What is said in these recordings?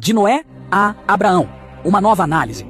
De Noé a Abraão, uma nova análise.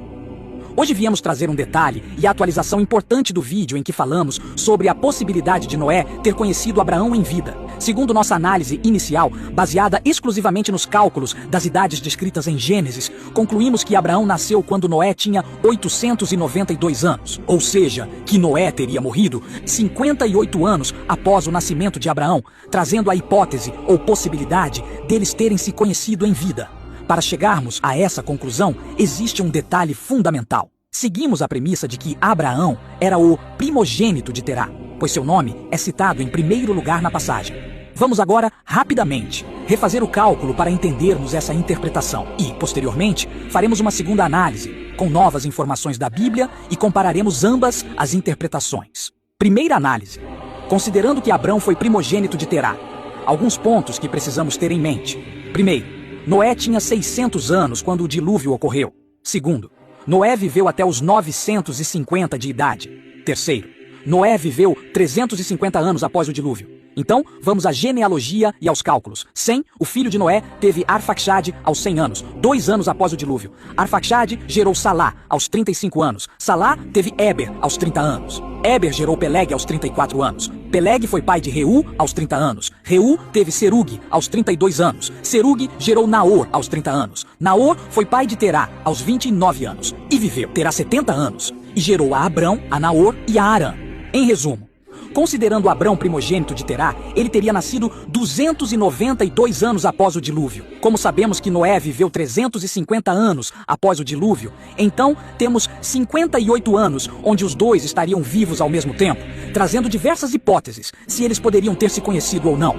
Hoje viemos trazer um detalhe e a atualização importante do vídeo em que falamos sobre a possibilidade de Noé ter conhecido Abraão em vida. Segundo nossa análise inicial, baseada exclusivamente nos cálculos das idades descritas em Gênesis, concluímos que Abraão nasceu quando Noé tinha 892 anos. Ou seja, que Noé teria morrido 58 anos após o nascimento de Abraão, trazendo a hipótese ou possibilidade deles terem se conhecido em vida. Para chegarmos a essa conclusão, existe um detalhe fundamental. Seguimos a premissa de que Abraão era o primogênito de Terá, pois seu nome é citado em primeiro lugar na passagem. Vamos agora, rapidamente, refazer o cálculo para entendermos essa interpretação e, posteriormente, faremos uma segunda análise, com novas informações da Bíblia e compararemos ambas as interpretações. Primeira análise. Considerando que Abrão foi primogênito de Terá, alguns pontos que precisamos ter em mente. Primeiro, Noé tinha 600 anos quando o dilúvio ocorreu. Segundo, Noé viveu até os 950 de idade. Terceiro, Noé viveu 350 anos após o dilúvio. Então, vamos à genealogia e aos cálculos. Sem, o filho de Noé teve Arfaxade aos 100 anos, 2 anos após o dilúvio. Arfaxade gerou Salá aos 35 anos. Salá teve Éber aos 30 anos. Éber gerou Peleg aos 34 anos. Peleg foi pai de Reu aos 30 anos. Reu teve Serug aos 32 anos. Serug gerou Naor aos 30 anos. Naor foi pai de Terá aos 29 anos. E viveu Terá 70 anos. E gerou a Abrão, a Naor e a Arã. Em resumo, considerando Abrão primogênito de Terá, ele teria nascido 292 anos após o dilúvio. Como sabemos que Noé viveu 350 anos após o dilúvio, então temos 58 anos onde os dois estariam vivos ao mesmo tempo, trazendo diversas hipóteses, se eles poderiam ter se conhecido ou não.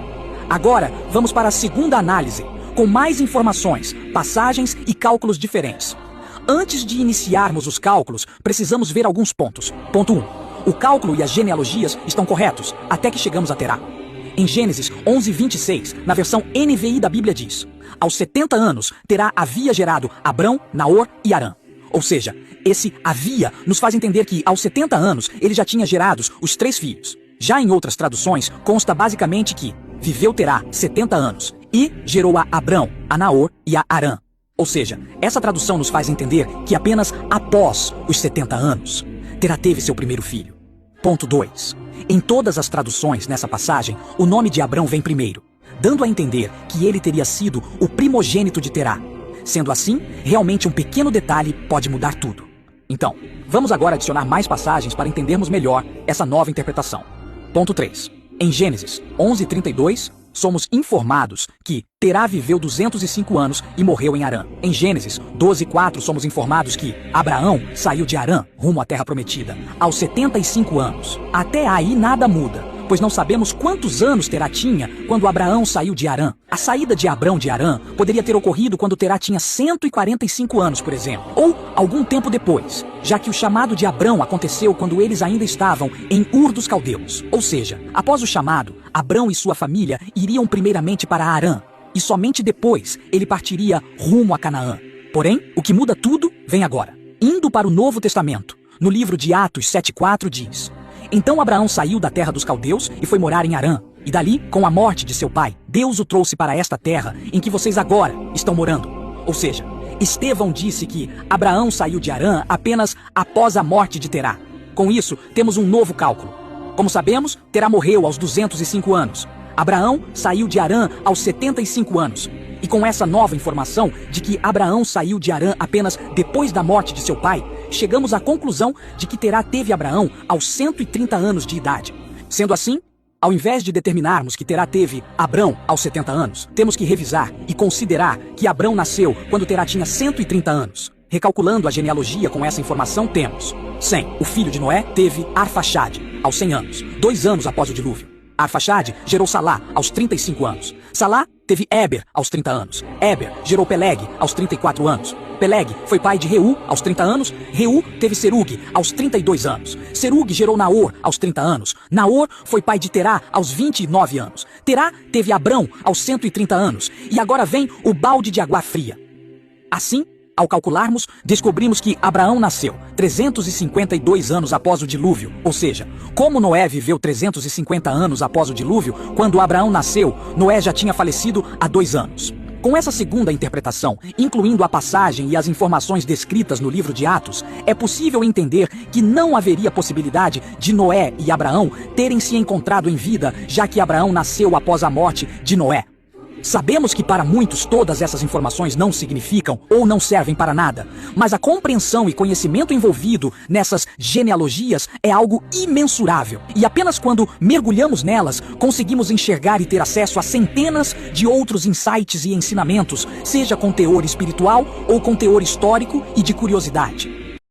Agora, vamos para a segunda análise, com mais informações, passagens e cálculos diferentes. Antes de iniciarmos os cálculos, precisamos ver alguns pontos. Ponto 1. O cálculo e as genealogias estão corretos, até que chegamos a Terá. Em Gênesis 11:26, na versão NVI da Bíblia diz: aos 70 anos, Terá havia gerado Abrão, Naor e Arã. Ou seja, esse havia nos faz entender que aos 70 anos ele já tinha gerados os 3 filhos. Já em outras traduções, consta basicamente que viveu Terá 70 anos e gerou a Abrão, a Naor e a Arã. Ou seja, essa tradução nos faz entender que apenas após os 70 anos, Terá teve seu primeiro filho. Ponto 2. Em todas as traduções nessa passagem, o nome de Abrão vem primeiro, dando a entender que ele teria sido o primogênito de Terá. Sendo assim, realmente um pequeno detalhe pode mudar tudo. Então, vamos agora adicionar mais passagens para entendermos melhor essa nova interpretação. Ponto 3. Em Gênesis 11:32, somos informados que Terá viveu 205 anos e morreu em Arã. Em Gênesis 12:4, somos informados que Abraão saiu de Arã rumo à terra prometida aos 75 anos. Até aí nada muda, pois não sabemos quantos anos Terá tinha quando Abraão saiu de Arã. A saída de Abrão de Arã poderia ter ocorrido quando Terá tinha 145 anos, por exemplo, ou algum tempo depois, já que o chamado de Abrão aconteceu quando eles ainda estavam em Ur dos Caldeus. Ou seja, após o chamado, Abrão e sua família iriam primeiramente para Arã, e somente depois ele partiria rumo a Canaã. Porém, o que muda tudo vem agora. Indo para o Novo Testamento, no livro de Atos 7:4 diz: então Abraão saiu da terra dos caldeus e foi morar em Arã, e dali, com a morte de seu pai, Deus o trouxe para esta terra em que vocês agora estão morando. Ou seja, Estevão disse que Abraão saiu de Arã apenas após a morte de Terá. Com isso, temos um novo cálculo. Como sabemos, Terá morreu aos 205 anos. Abraão saiu de Arã aos 75 anos. E com essa nova informação de que Abraão saiu de Arã apenas depois da morte de seu pai, chegamos à conclusão de que Terá teve Abraão aos 130 anos de idade. Sendo assim, ao invés de determinarmos que Terá teve Abrão aos 70 anos, temos que revisar e considerar que Abrão nasceu quando Terá tinha 130 anos. Recalculando a genealogia com essa informação, temos: Sem, o filho de Noé, teve Arfaxade aos 100 anos, 2 anos após o dilúvio. Arfaxade gerou Salá aos 35 anos. Salá teve Éber aos 30 anos. Éber gerou Peleg aos 34 anos. Peleg foi pai de Reu aos 30 anos. Reu teve Serug aos 32 anos. Serug gerou Naor aos 30 anos. Naor foi pai de Terá aos 29 anos. Terá teve Abrão aos 130 anos. E agora vem o balde de água fria. Assim, ao calcularmos, descobrimos que Abraão nasceu 352 anos após o dilúvio. Ou seja, como Noé viveu 350 anos após o dilúvio, quando Abraão nasceu, Noé já tinha falecido há 2 anos. Com essa segunda interpretação, incluindo a passagem e as informações descritas no livro de Atos, é possível entender que não haveria possibilidade de Noé e Abraão terem se encontrado em vida, já que Abraão nasceu após a morte de Noé. Sabemos que para muitos todas essas informações não significam ou não servem para nada, mas a compreensão e conhecimento envolvido nessas genealogias é algo imensurável. E apenas quando mergulhamos nelas, conseguimos enxergar e ter acesso a centenas de outros insights e ensinamentos, seja com teor espiritual ou com teor histórico e de curiosidade.